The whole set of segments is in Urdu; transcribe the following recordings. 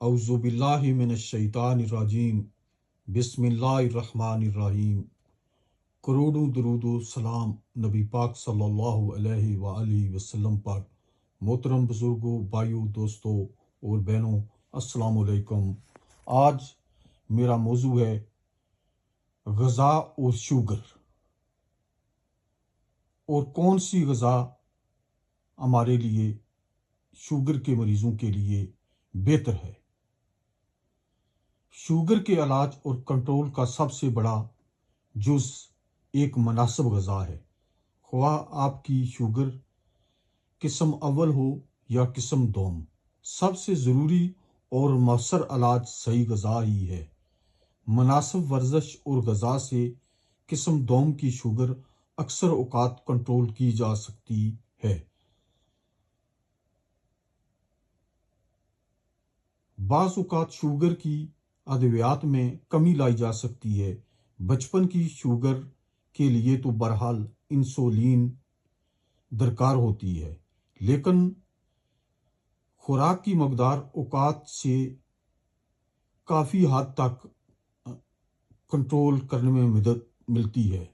اعوذ باللہ من الشیطان الرجیم بسم اللہ الرحمن الرحیم۔ کروڑوں درود و سلام نبی پاک صلی اللہ علیہ وآلہ وسلم پر۔ محترم بزرگوں، بھائیوں، دوستوں اور بہنوں، السلام علیکم۔ آج میرا موضوع ہے غذا اور شوگر، اور کون سی غذا ہمارے لیے شوگر کے مریضوں کے لیے بہتر ہے۔ شوگر کے علاج اور کنٹرول کا سب سے بڑا جز ایک مناسب غذا ہے۔ خواہ آپ کی شوگر قسم اول ہو یا قسم دوم، سب سے ضروری اور مؤثر علاج صحیح غذا ہی ہے۔ مناسب ورزش اور غذا سے قسم دوم کی شوگر اکثر اوقات کنٹرول کی جا سکتی ہے۔ بعض اوقات شوگر کی ادویات میں کمی لائی جا سکتی ہے۔ بچپن کی شوگر کے لیے تو بہرحال انسولین درکار ہوتی ہے، لیکن خوراک کی مقدار اوقات سے کافی حد تک کنٹرول کرنے میں مدد ملتی ہے۔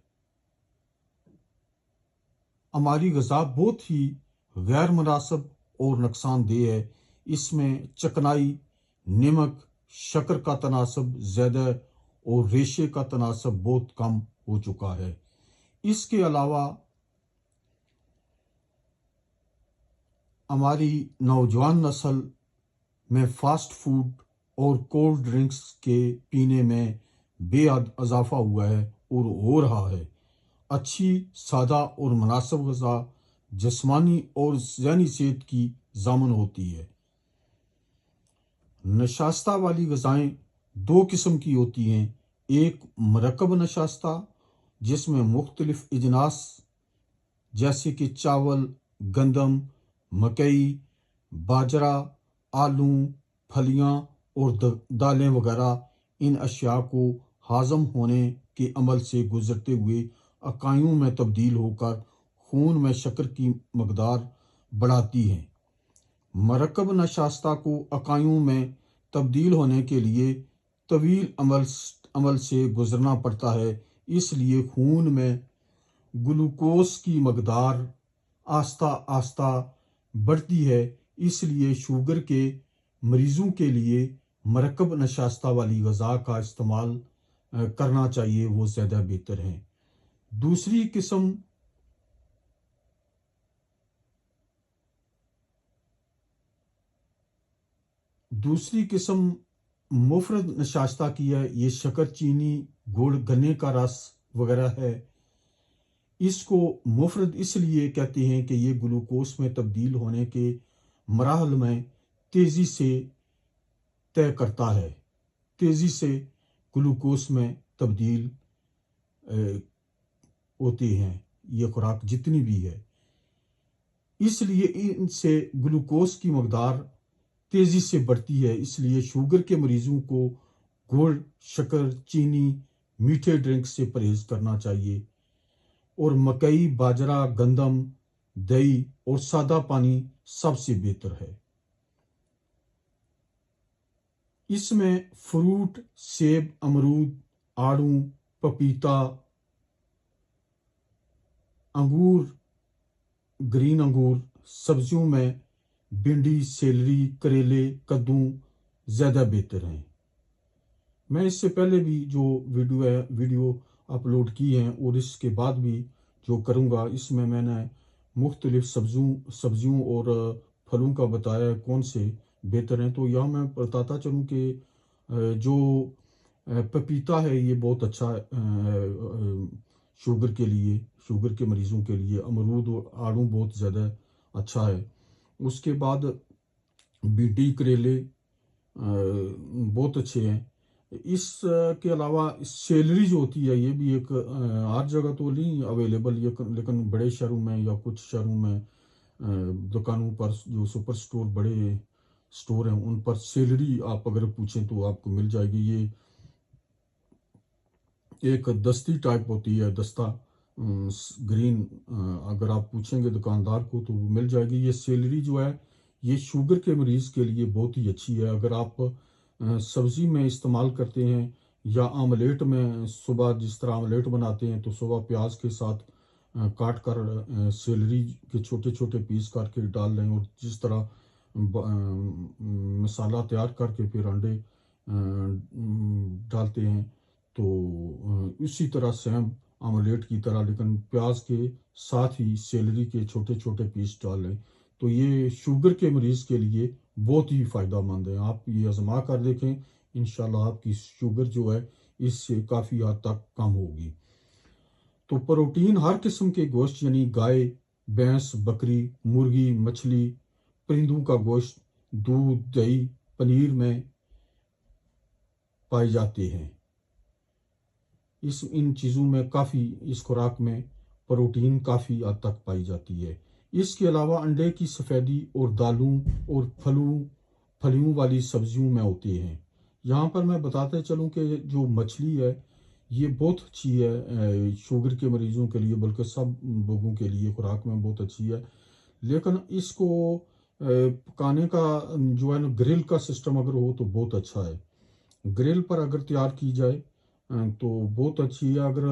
ہماری غذا بہت ہی غیر مناسب اور نقصان دہ ہے۔ اس میں چکنائی، نمک، شکر کا تناسب زیادہ اور ریشے کا تناسب بہت کم ہو چکا ہے۔ اس کے علاوہ ہماری نوجوان نسل میں فاسٹ فوڈ اور کولڈ ڈرنکس کے پینے میں بے حد اضافہ ہوا ہے اور ہو رہا ہے۔ اچھی، سادہ اور مناسب غذا جسمانی اور ذہنی صحت کی ضامن ہوتی ہے۔ نشاستہ والی غذائیں دو قسم کی ہوتی ہیں۔ ایک مرکب نشاستہ، جس میں مختلف اجناس جیسے کہ چاول، گندم، مکئی، باجرہ، آلو، پھلیاں اور دالیں وغیرہ ان اشیاء کو ہضم ہونے کے عمل سے گزرتے ہوئے اکائیوں میں تبدیل ہو کر خون میں شکر کی مقدار بڑھاتی ہیں۔ مرکب نشاستہ کو اکائیوں میں تبدیل ہونے کے لیے طویل عمل سے گزرنا پڑتا ہے، اس لیے خون میں گلوکوز کی مقدار آہستہ آہستہ بڑھتی ہے۔ اس لیے شوگر کے مریضوں کے لیے مرکب نشاستہ والی غذا کا استعمال کرنا چاہیے، وہ زیادہ بہتر ہے۔ دوسری قسم مفرد نشاستہ کی ہے۔ یہ شکر، چینی، گڑ، گنے کا رس وغیرہ ہے۔ اس کو مفرد اس لیے کہتے ہیں کہ یہ گلوکوز میں تبدیل ہونے کے مراحل میں تیزی سے طے کرتا ہے، تیزی سے گلوکوز میں تبدیل ہوتے ہیں یہ خوراک جتنی بھی ہے۔ اس لیے ان سے گلوکوز کی مقدار تیزی سے بڑھتی ہے۔ اس لیے شوگر کے مریضوں کو گڑ، شکر، چینی، میٹھے ڈرنک سے پرہیز کرنا چاہیے، اور مکئی، باجرہ، گندم، دہی اور سادہ پانی سب سے بہتر ہے۔ اس میں فروٹ، سیب، امرود، آڑو، پپیتا، انگور، گرین انگور، سبزیوں میں بھنڈی، سیلری، کریلے، کدو زیادہ بہتر ہیں۔ میں اس سے پہلے بھی جو ویڈیو اپلوڈ کی ہیں اور اس کے بعد بھی جو کروں گا، اس میں نے مختلف سبزیوں اور پھلوں کا بتایا ہے کون سے بہتر ہیں۔ تو یہاں میں بتاتا چلوں کہ جو پپیتا ہے یہ بہت اچھا شوگر کے لیے، شوگر کے مریضوں کے لیے۔ امرود اور آڑو بہت زیادہ اچھا ہے۔ اس کے بعد بھنڈی، کریلے بہت اچھے ہیں۔ اس کے علاوہ سیلری جو ہوتی ہے یہ بھی ایک ہر جگہ تو نہیں اویلیبل، لیکن بڑے شہروں میں یا کچھ شہروں میں دکانوں پر، جو سپر سٹور، بڑے سٹور ہیں، ان پر سیلری آپ اگر پوچھیں تو آپ کو مل جائے گی۔ یہ ایک دستی ٹائپ ہوتی ہے، دستہ گرین، اگر آپ پوچھیں گے دکاندار کو تو وہ مل جائے گی۔ یہ سیلری جو ہے یہ شوگر کے مریض کے لیے بہت ہی اچھی ہے۔ اگر آپ سبزی میں استعمال کرتے ہیں یا آملیٹ میں، صبح جس طرح آملیٹ بناتے ہیں تو صبح پیاز کے ساتھ کاٹ کر سیلری کے چھوٹے چھوٹے پیس کر کے ڈال لیں، اور جس طرح مسالہ تیار کر کے پھر انڈے ڈالتے ہیں، تو اسی طرح سیم آملیٹ کی طرح لیکن پیاز کے ساتھ ہی سیلری کے چھوٹے چھوٹے پیس ڈال لیں، تو یہ شوگر کے مریض کے لیے بہت ہی فائدہ مند ہے۔ آپ یہ آزما کر دیکھیں، انشاءاللہ آپ کی شوگر جو ہے اس سے کافی حد تک کم ہوگی۔ تو پروٹین ہر قسم کے گوشت یعنی گائے، بھینس، بکری، مرغی، مچھلی، پرندوں کا گوشت، دودھ، دہی، پنیر میں پائے جاتے ہیں۔ ان چیزوں میں کافی، اس خوراک میں پروٹین کافی حد تک پائی جاتی ہے۔ اس کے علاوہ انڈے کی سفیدی اور دالوں اور پھلیوں والی سبزیوں میں ہوتے ہیں۔ یہاں پر میں بتاتے چلوں کہ جو مچھلی ہے یہ بہت اچھی ہے شوگر کے مریضوں کے لیے، بلکہ سب لوگوں کے لیے خوراک میں بہت اچھی ہے، لیکن اس کو پکانے کا جو ہے نا گرل کا سسٹم اگر ہو تو بہت اچھا ہے۔ گرل پر اگر تیار کی جائے تو بہت اچھی ہے۔ اگر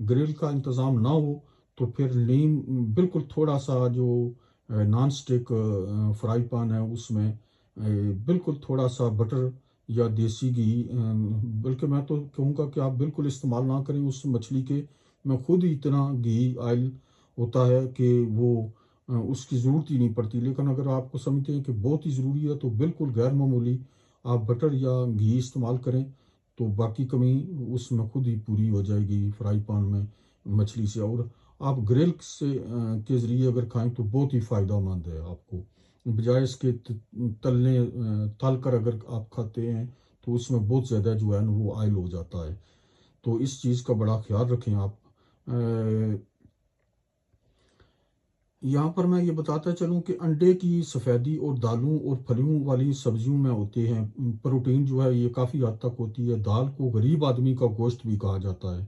گرل کا انتظام نہ ہو تو پھر نیم بالکل تھوڑا سا جو نان سٹک فرائی پان ہے اس میں بالکل تھوڑا سا بٹر یا دیسی گھی، بلکہ میں تو کہوں گا کہ آپ بالکل استعمال نہ کریں اس مچھلی کے، میں خود ہی اتنا گھی آئل ہوتا ہے کہ وہ اس کی ضرورت ہی نہیں پڑتی، لیکن اگر آپ کو سمجھتے ہیں کہ بہت ہی ضروری ہے تو بالکل غیر معمولی آپ بٹر یا گھی استعمال کریں، تو باقی کمی اس میں خود ہی پوری ہو جائے گی فرائی پان میں مچھلی سے۔ اور آپ گرل کے ذریعے اگر کھائیں تو بہت ہی فائدہ مند ہے آپ کو، بجائے اس کے تل کر اگر آپ کھاتے ہیں تو اس میں بہت زیادہ جو ہے نا وہ آئل ہو جاتا ہے، تو اس چیز کا بڑا خیال رکھیں آپ۔ یہاں پر میں یہ بتاتا چلوں کہ انڈے کی سفیدی اور دالوں اور پھلیوں والی سبزیوں میں ہوتے ہیں پروٹین جو ہے یہ کافی حد تک ہوتی ہے۔ دال کو غریب آدمی کا گوشت بھی کہا جاتا ہے،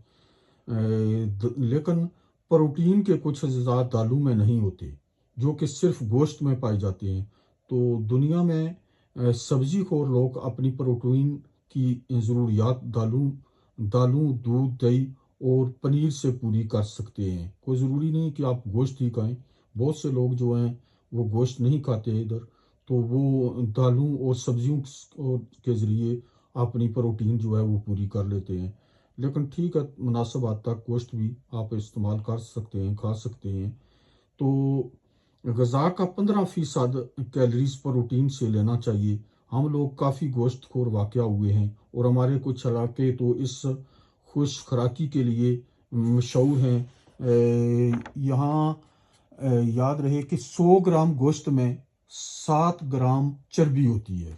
لیکن پروٹین کے کچھ اجزاء دالوں میں نہیں ہوتے جو کہ صرف گوشت میں پائے جاتے ہیں۔ تو دنیا میں سبزی خور لوگ اپنی پروٹین کی ضروریات دالوں، دودھ، دہی اور پنیر سے پوری کر سکتے ہیں۔ کوئی ضروری نہیں کہ آپ گوشت ہی کھائیں، بہت سے لوگ جو ہیں وہ گوشت نہیں کھاتے ادھر، تو وہ دالوں اور سبزیوں کے ذریعے اپنی پروٹین جو ہے وہ پوری کر لیتے ہیں۔ لیکن ٹھیک ہے، مناسب حد تک گوشت بھی آپ استعمال کر سکتے ہیں، کھا سکتے ہیں۔ تو غذا کا 15% کیلریز پروٹین سے لینا چاہیے۔ ہم لوگ کافی گوشت خور واقع ہوئے ہیں اور ہمارے کچھ علاقے تو اس خوش خوراکی کے لیے مشہور ہیں۔ یہاں یاد رہے کہ 100 گرام گوشت میں 7 گرام چربی ہوتی ہے،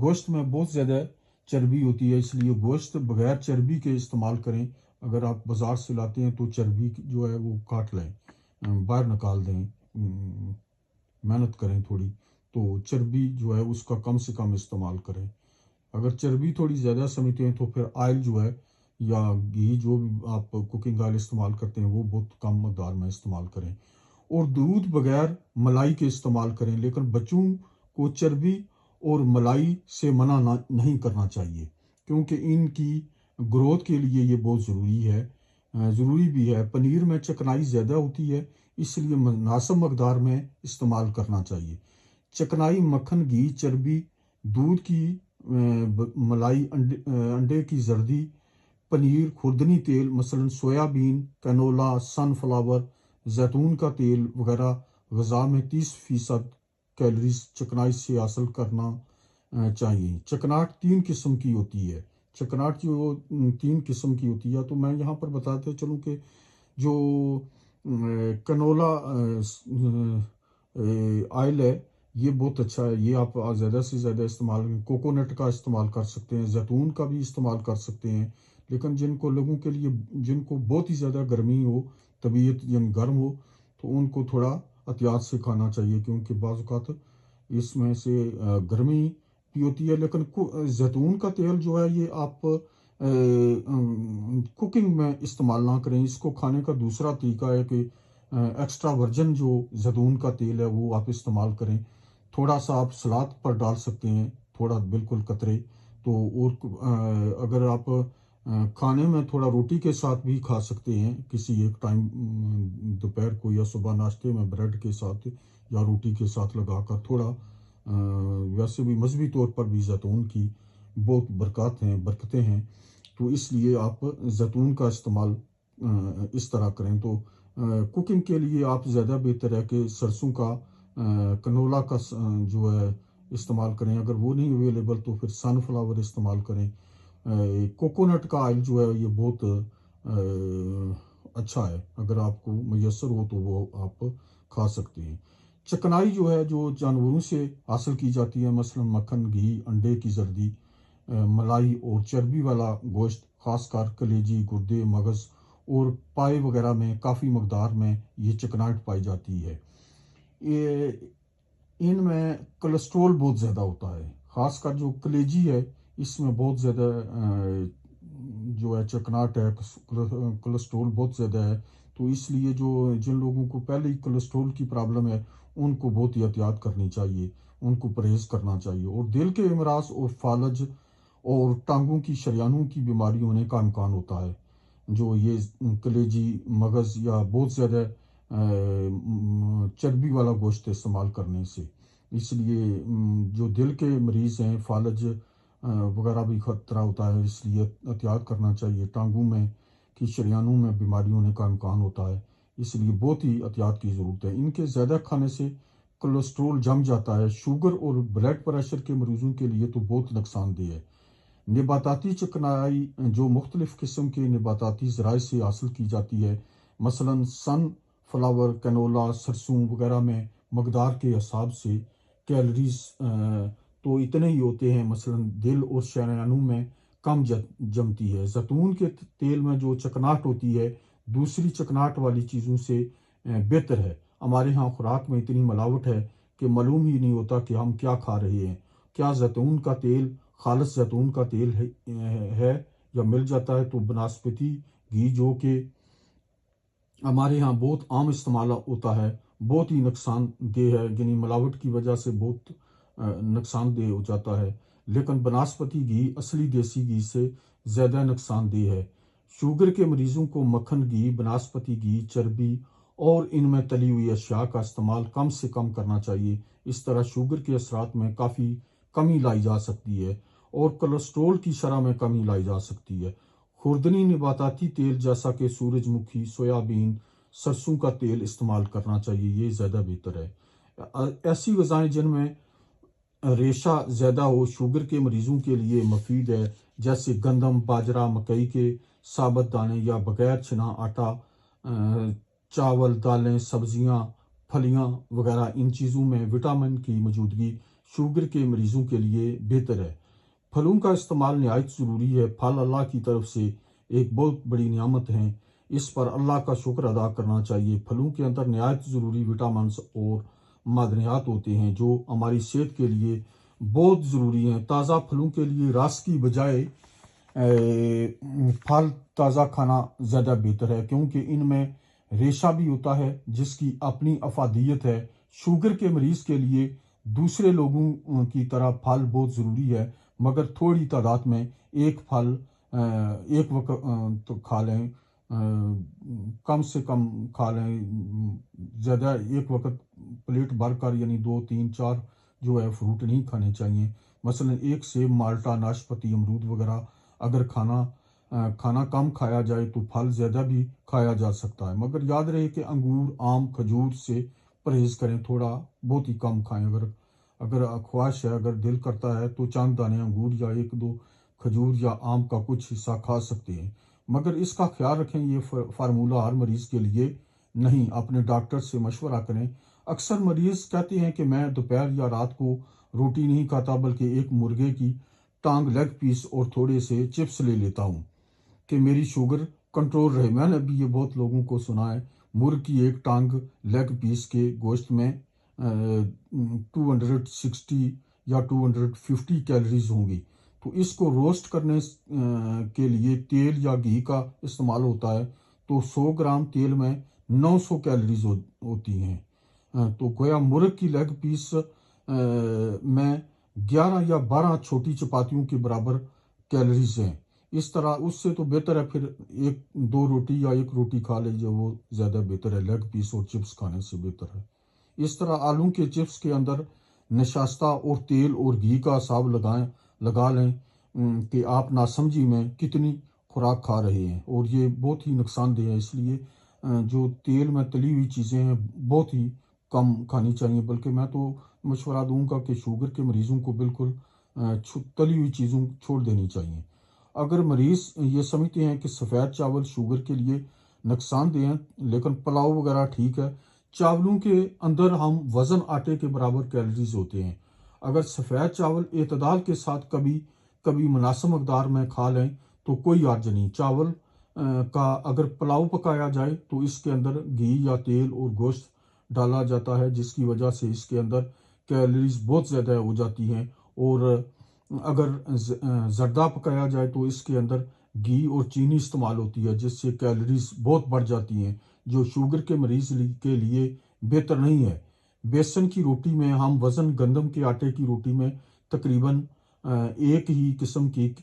گوشت میں بہت زیادہ چربی ہوتی ہے، اس لیے گوشت بغیر چربی کے استعمال کریں۔ اگر آپ بازار سے لاتے ہیں تو چربی جو ہے وہ کاٹ لیں، باہر نکال دیں، محنت کریں تھوڑی، تو چربی جو ہے اس کا کم سے کم استعمال کریں۔ اگر چربی تھوڑی زیادہ سمجھتے ہیں تو پھر آئل جو ہے یا گھی جو بھی آپ کوکنگ آئل استعمال کرتے ہیں وہ بہت کم مقدار میں استعمال کریں، اور دودھ بغیر ملائی کے استعمال کریں، لیکن بچوں کو چربی اور ملائی سے منع نہیں کرنا چاہیے کیونکہ ان کی گروتھ کے لیے یہ بہت ضروری بھی ہے۔ پنیر میں چکنائی زیادہ ہوتی ہے، اس لیے مناسب مقدار میں استعمال کرنا چاہیے۔ چکنائی مکھن، گھی، چربی، دودھ کی ملائی، انڈے کی زردی، پنیر، خوردنی تیل مثلا سویابین، کینولا، سن فلاور، زیتون کا تیل وغیرہ غذا میں 30% کیلریز چکنائی سے حاصل کرنا چاہیے۔ چکناٹ 3 قسم کی ہوتی ہے، چکناٹ جو 3 قسم کی ہوتی ہے، تو میں یہاں پر بتاتے چلوں کہ جو کنولا آئل ہے یہ بہت اچھا ہے، یہ آپ زیادہ سے زیادہ استعمال، کوکونٹ کا استعمال کر سکتے ہیں، زیتون کا بھی استعمال کر سکتے ہیں، لیکن لوگوں کے لیے جن کو بہت ہی زیادہ گرمی ہو، طبیعت گرم ہو، تو ان کو تھوڑا احتیاط سے کھانا چاہیے کیونکہ بعض اوقات اس میں سے گرمی بھی ہوتی ہے۔ لیکن زیتون کا تیل جو ہے یہ آپ کوکنگ میں استعمال نہ کریں، اس کو کھانے کا دوسرا طریقہ ہے کہ ایکسٹرا ورجن جو زیتون کا تیل ہے وہ آپ استعمال کریں، تھوڑا سا آپ سلاد پر ڈال سکتے ہیں، تھوڑا بالکل قطرے تو، اور اگر آپ کھانے میں تھوڑا روٹی کے ساتھ بھی کھا سکتے ہیں، کسی ایک ٹائم دوپہر کو یا صبح ناشتے میں بریڈ کے ساتھ یا روٹی کے ساتھ لگا کر تھوڑا، ویسے بھی مذہبی طور پر بھی زیتون کی بہت برکتیں ہیں، تو اس لیے آپ زیتون کا استعمال اس طرح کریں تو کوکنگ کے لیے آپ زیادہ بہتر ہے کہ سرسوں کا کنولا کا جو ہے استعمال کریں، اگر وہ نہیں اویلیبل تو پھر سن فلاور استعمال کریں۔ کوکونٹ کا آئل جو ہے یہ بہت اچھا ہے، اگر آپ کو میسر ہو تو وہ آپ کھا سکتے ہیں۔ چکنائی جو ہے جو جانوروں سے حاصل کی جاتی ہے، مثلا مکھن، گھی، انڈے کی زردی، ملائی اور چربی والا گوشت، خاص کر کلیجی، گردے، مغز اور پائے وغیرہ میں کافی مقدار میں یہ چکناٹ پائی جاتی ہے۔ یہ ان میں کولیسٹرول بہت زیادہ ہوتا ہے، خاص کر جو کلیجی ہے اس میں بہت زیادہ جو ہے چکناٹ ہے، کولیسٹرول بہت زیادہ ہے، تو اس لیے جن لوگوں کو پہلے ہی کولیسٹرول کی پرابلم ہے ان کو بہت ہی احتیاط کرنی چاہیے، ان کو پرہیز کرنا چاہیے، اور دل کے امراض اور فالج اور ٹانگوں کی شریانوں کی بیماری ہونے کا امکان ہوتا ہے، جو یہ کلیجی، مغز یا بہت زیادہ چربی والا گوشت استعمال کرنے سے۔ اس لیے جو دل کے مریض ہیں، فالج وغیرہ بھی خطرہ ہوتا ہے، اس لیے احتیاط کرنا چاہیے، ٹانگوں میں کی شریانوں میں بیماری ہونے کا امکان ہوتا ہے، اس لیے بہت ہی احتیاط کی ضرورت ہے۔ ان کے زیادہ کھانے سے کولیسٹرول جم جاتا ہے، شوگر اور بلڈ پریشر کے مریضوں کے لیے تو بہت نقصان دہ ہے۔ نباتاتی چکنائی جو مختلف قسم کے نباتاتی ذرائع سے حاصل کی جاتی ہے، مثلا سن فلاور، کنولا، سرسوں وغیرہ میں مقدار کے حساب سے کیلریز تو اتنے ہی ہوتے ہیں، مثلا دل اور شریانوں میں کم جمتی ہے۔ زیتون کے تیل میں جو چکناٹ ہوتی ہے دوسری چکناٹ والی چیزوں سے بہتر ہے۔ ہمارے ہاں خوراک میں اتنی ملاوٹ ہے کہ معلوم ہی نہیں ہوتا کہ ہم کیا کھا رہے ہیں۔ کیا زیتون کا تیل خالص زیتون کا تیل ہے یا مل جاتا ہے تو بناسپتی گھی جو کہ ہمارے ہاں بہت عام استعمال ہوتا ہے، بہت ہی نقصان دہ ہے، یعنی ملاوٹ کی وجہ سے بہت نقصان دہ ہو جاتا ہے، لیکن بناسپتی گھی اصلی دیسی گھی سے زیادہ نقصان دہ ہے۔ شوگر کے مریضوں کو مکھن، گھی، بناسپتی گھی، چربی اور ان میں تلی ہوئی اشیاء کا استعمال کم سے کم کرنا چاہیے، اس طرح شوگر کے اثرات میں کافی کمی لائی جا سکتی ہے اور کولیسٹرول کی شرح میں کمی لائی جا سکتی ہے۔ خوردنی نباتاتی تیل جیسا کہ سورج مکھی، سویابین، سرسوں کا تیل استعمال کرنا چاہیے، یہ زیادہ بہتر ہے۔ ایسی غذائیں جن میں ریشہ زیادہ ہو شوگر کے مریضوں کے لیے مفید ہے، جیسے گندم، باجرہ، مکئی کے ثابت دانے یا بغیر چھنا آٹا، چاول، دالیں، سبزیاں، پھلیاں وغیرہ، ان چیزوں میں وٹامن کی موجودگی شوگر کے مریضوں کے لیے بہتر ہے۔ پھلوں کا استعمال نہایت ضروری ہے، پھل اللہ کی طرف سے ایک بہت بڑی نعمت ہیں، اس پر اللہ کا شکر ادا کرنا چاہیے۔ پھلوں کے اندر نہایت ضروری وٹامنز اور معدنیات ہوتے ہیں جو ہماری صحت کے لیے بہت ضروری ہیں۔ تازہ پھلوں کے لیے رس کی بجائے پھل تازہ کھانا زیادہ بہتر ہے، کیونکہ ان میں ریشہ بھی ہوتا ہے جس کی اپنی افادیت ہے۔ شوگر کے مریض کے لیے دوسرے لوگوں کی طرح پھل بہت ضروری ہے، مگر تھوڑی تعداد میں ایک پھل ایک وقت تو کھا لیں، کم سے کم کھا لیں، زیادہ ایک وقت پلیٹ بھر کر، یعنی 2، 3، 4 جو ہے فروٹ نہیں کھانے چاہیے، مثلا ایک سیب، مالٹا، ناشپتی، امرود وغیرہ۔ اگر کھانا کم کھایا جائے تو پھل زیادہ بھی کھایا جا سکتا ہے، مگر یاد رہے کہ انگور، آم، کھجور سے پرہیز کریں، تھوڑا بہت ہی کم کھائیں۔ اگر خواہش ہے، اگر دل کرتا ہے تو چند دانے انگور یا 1، 2 کھجور یا آم کا کچھ حصہ کھا سکتے ہیں، مگر اس کا خیال رکھیں یہ فارمولہ ہر مریض کے لیے نہیں، اپنے ڈاکٹر سے مشورہ کریں۔ اکثر مریض کہتے ہیں کہ میں دوپہر یا رات کو روٹی نہیں کھاتا بلکہ ایک مرغے کی ٹانگ، لیگ پیس اور تھوڑے سے چپس لے لیتا ہوں کہ میری شوگر کنٹرول رہے۔ میں نے بھی یہ بہت لوگوں کو سنا ہے، مرغ کی ایک ٹانگ لیگ پیس کے گوشت میں 260 یا 250 کیلریز ہوں گی، تو اس کو روسٹ کرنے کے لیے تیل یا گھی کا استعمال ہوتا ہے، تو 100 گرام تیل میں 900 کیلریز ہوتی ہیں، تو گویا مرغ کی لیگ پیس میں 11 یا 12 چھوٹی چپاتیوں کے برابر کیلریز ہیں۔ اس طرح اس سے تو بہتر ہے پھر ایک دو روٹی یا ایک روٹی کھا لیجیے، وہ زیادہ بہتر ہے، لیگ پیس اور چپس کھانے سے بہتر ہے۔ اس طرح آلو کے چپس کے اندر نشاستہ اور تیل اور گھی کا حساب لگا لیں کہ آپ ناسمجھی میں کتنی خوراک کھا رہے ہیں، اور یہ بہت ہی نقصان دہ ہے۔ اس لیے جو تیل میں تلی ہوئی چیزیں ہیں بہت ہی کم کھانی چاہیے، بلکہ میں تو مشورہ دوں گا کہ شوگر کے مریضوں کو بالکل تلی ہوئی چیزوں چھوڑ دینی چاہیے۔ اگر مریض یہ سمجھتے ہیں کہ سفید چاول شوگر کے لیے نقصان دہ ہیں لیکن پلاؤ وغیرہ ٹھیک ہے، چاولوں کے اندر ہم وزن آٹے کے برابر کیلریز ہوتے ہیں۔ اگر سفید چاول اعتدال کے ساتھ کبھی کبھی مناسب مقدار میں کھا لیں تو کوئی حرج نہیں۔ چاول کا اگر پلاؤ پکایا جائے تو اس کے اندر گھی یا تیل اور گوشت ڈالا جاتا ہے، جس کی وجہ سے اس کے اندر کیلریز بہت زیادہ ہو جاتی ہیں، اور اگر زردہ پکایا جائے تو اس کے اندر گھی اور چینی استعمال ہوتی ہے، جس سے کیلریز بہت بڑھ جاتی ہیں، جو شوگر کے مریض کے لیے بہتر نہیں ہے۔ بیسن کی روٹی میں ہم وزن گندم کے آٹے کی روٹی میں تقریباً ایک ہی قسم کے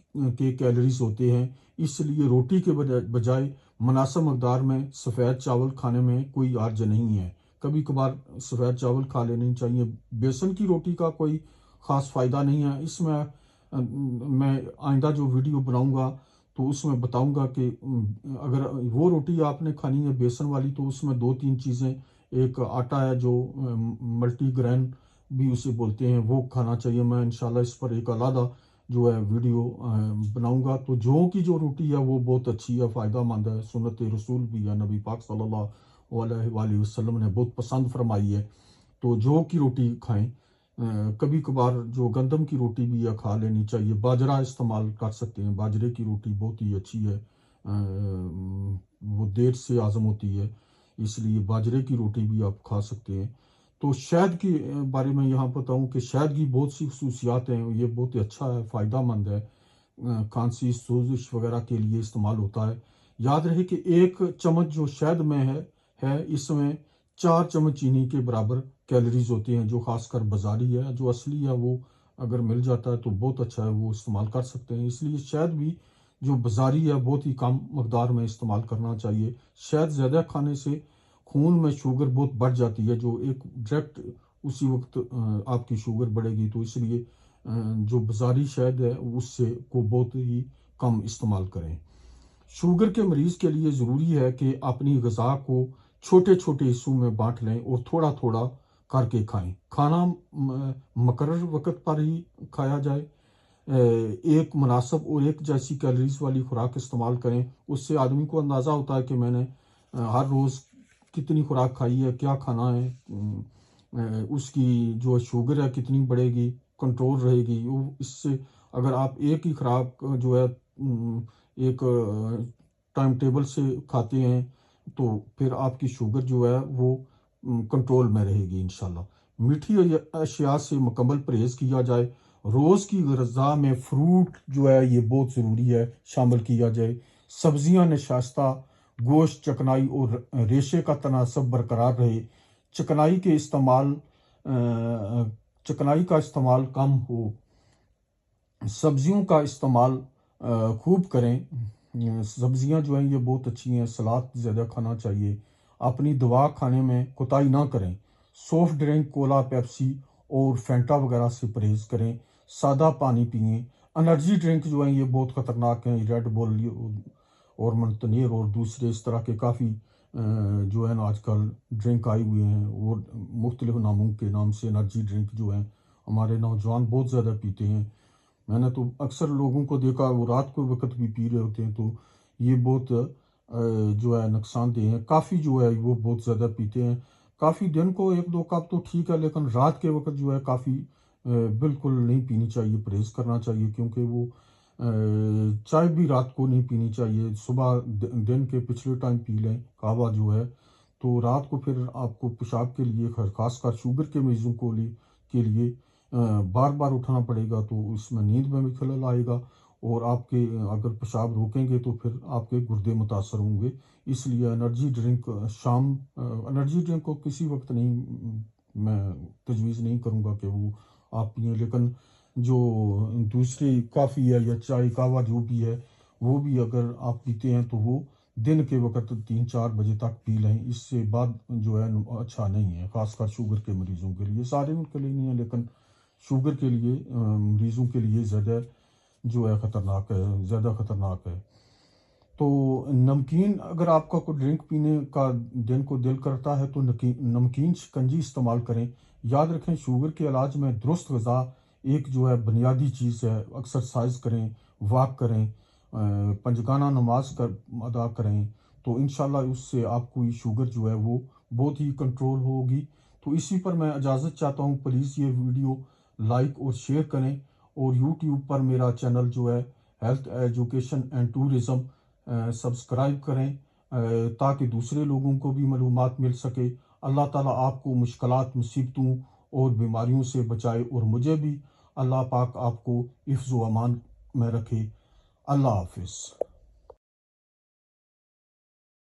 کیلریز ہوتے ہیں، اس لیے روٹی کے بجائے مناسب مقدار میں سفید چاول کھانے میں کوئی حرج نہیں ہے۔ کبھی کبھار سفید چاول کھا لینے چاہیے۔ بیسن کی روٹی کا کوئی خاص فائدہ نہیں ہے۔ اس میں آئندہ جو ویڈیو بناؤں گا تو اس میں بتاؤں گا کہ اگر وہ روٹی آپ نے کھانی ہے بیسن والی تو اس میں 2-3 چیزیں، ایک آٹا ہے جو ملٹی گرین بھی اسے بولتے ہیں، وہ کھانا چاہیے۔ میں انشاءاللہ اس پر ایک علیحدہ جو ہے ویڈیو بناؤں گا۔ تو جو کی جو روٹی ہے وہ بہت اچھی ہے، فائدہ مند ہے، سنت رسول بھی ہے، نبی پاک صلی اللہ علیہ وآلہ وسلم نے بہت پسند فرمائی ہے۔ تو جو کی روٹی کھائیں۔ کبھی کبھار جو گندم کی روٹی بھی کھا لینی چاہیے، باجرہ استعمال کر سکتے ہیں، باجرے کی روٹی بہت ہی اچھی ہے، وہ دیر سے ہضم ہوتی ہے، اس لیے باجرے کی روٹی بھی آپ کھا سکتے ہیں۔ تو شہد کے بارے میں یہاں بتاؤں کہ شہد کی بہت سی خصوصیات ہیں، یہ بہت اچھا ہے، فائدہ مند ہے، کھانسی سوزش وغیرہ کے لیے استعمال ہوتا ہے۔ یاد رہے کہ ایک چمچ جو شہد میں ہے اس میں 4 چمچ چینی کے برابر کیلریز ہوتے ہیں، جو خاص کر بازاری ہے، جو اصلی ہے وہ اگر مل جاتا ہے تو بہت اچھا ہے، وہ استعمال کر سکتے ہیں۔ اس لیے شہد بھی جو بازاری ہے بہت ہی کم مقدار میں استعمال کرنا چاہیے۔ شہد زیادہ کھانے سے خون میں شوگر بہت بڑھ جاتی ہے، جو ایک ڈائریکٹ اسی وقت آپ کی شوگر بڑھے گی، تو اس لیے جو بازاری شہد ہے اس سے کو بہت ہی کم استعمال کریں۔ شوگر کے مریض کے لیے ضروری ہے کہ اپنی غذا کو چھوٹے چھوٹے حصوں میں بانٹ لیں اور تھوڑا تھوڑا کر کے کھائیں۔ کھانا مقرر وقت پر ہی کھایا جائے، ایک مناسب اور ایک جیسی کیلریز والی خوراک استعمال کریں۔ اس سے آدمی کو اندازہ ہوتا ہے کہ میں نے ہر روز کتنی خوراک کھائی ہے، کیا کھانا ہے، اس کی جو شوگر ہے کتنی بڑھے گی، کنٹرول رہے گی۔ اس سے اگر آپ ایک ہی خوراک جو ہے ایک ٹائم ٹیبل سے کھاتے ہیں تو پھر آپ کی شوگر جو ہے وہ کنٹرول میں رہے گی انشاءاللہ۔ میٹھی اشیاء سے مکمل پرہیز کیا جائے۔ روز کی غذا میں فروٹ جو ہے یہ بہت ضروری ہے، شامل کیا جائے۔ سبزیاں نشاستہ، گوشت، چکنائی اور ریشے کا تناسب برقرار رہے۔ چکنائی کا استعمال کم ہو، سبزیوں کا استعمال خوب کریں۔ سبزیاں جو ہیں یہ بہت اچھی ہیں، سلاد زیادہ کھانا چاہیے۔ اپنی دوا کھانے میں کوتاہی نہ کریں۔ سافٹ ڈرنک، کولا، پیپسی اور فینٹا وغیرہ سے پرہیز کریں۔ سادہ پانی پئیں۔ انرجی ڈرنک جو ہیں یہ بہت خطرناک ہیں، ریڈ بل اور منتنیر اور دوسرے اس طرح کے کافی جو ہے نا آج کل ڈرنک آئے ہوئے ہیں، اور مختلف ناموں کے نام سے انرجی ڈرنک جو ہیں ہمارے نوجوان بہت زیادہ پیتے ہیں۔ میں نے تو اکثر لوگوں کو دیکھا وہ رات کو وقت بھی پی رہے ہوتے ہیں، تو یہ بہت جو ہے نقصان دہ ہیں۔ کافی جو ہے وہ بہت زیادہ پیتے ہیں۔ کافی دن کو 1-2 کپ تو ٹھیک ہے، لیکن رات کے وقت جو ہے کافی بالکل نہیں پینی چاہیے، پرہیز کرنا چاہیے، کیونکہ وہ چائے بھی رات کو نہیں پینی چاہیے۔ صبح دن کے پچھلے ٹائم پی لیں قہوہ جو ہے، تو رات کو پھر آپ کو پیشاب کے لیے خاص کر شوگر کے مریضوں کے لیے بار بار اٹھنا پڑے گا، تو اس میں نیند میں بھی خلل آئے گا، اور آپ کے اگر پیشاب روکیں گے تو پھر آپ کے گردے متاثر ہوں گے۔ اس لیے انرجی ڈرنک کو کسی وقت نہیں میں تجویز نہیں کروں گا کہ وہ آپ پئیں، لیکن جو دوسری کافی ہے یا چائے کہوہ جو بھی ہے وہ بھی اگر آپ پیتے ہیں تو وہ دن کے وقت 3-4 بجے تک پی لیں، اس سے بعد جو ہے اچھا نہیں ہے، خاص کر شوگر کے مریضوں کے لیے، سارے ان کے لیے نہیں ہے لیکن شوگر کے لیے مریضوں کے لیے زیادہ جو ہے خطرناک ہے، زیادہ خطرناک ہے۔ تو نمکین اگر آپ کا کوئی ڈرنک پینے کا دن کو دل کرتا ہے تو نمکین شکنجی استعمال کریں۔ یاد رکھیں شوگر کے علاج میں درست غذا ایک جو ہے بنیادی چیز ہے، ایکسرسائز کریں، واک کریں، پنجگانہ نماز ادا کریں، تو انشاءاللہ اس سے آپ کو یہ شوگر جو ہے وہ بہت ہی کنٹرول ہوگی۔ تو اسی پر میں اجازت چاہتا ہوں، پلیز یہ ویڈیو لائک اور شیئر کریں، اور یوٹیوب پر میرا چینل جو ہے health education and tourism subscribe کریں تاکہ دوسرے لوگوں کو بھی معلومات مل سکے۔ اللہ تعالیٰ آپ کو مشکلات، مصیبتوں اور بیماریوں سے بچائے، اور مجھے بھی اللہ پاک آپ کو حفظ و امان میں رکھے۔ اللہ حافظ۔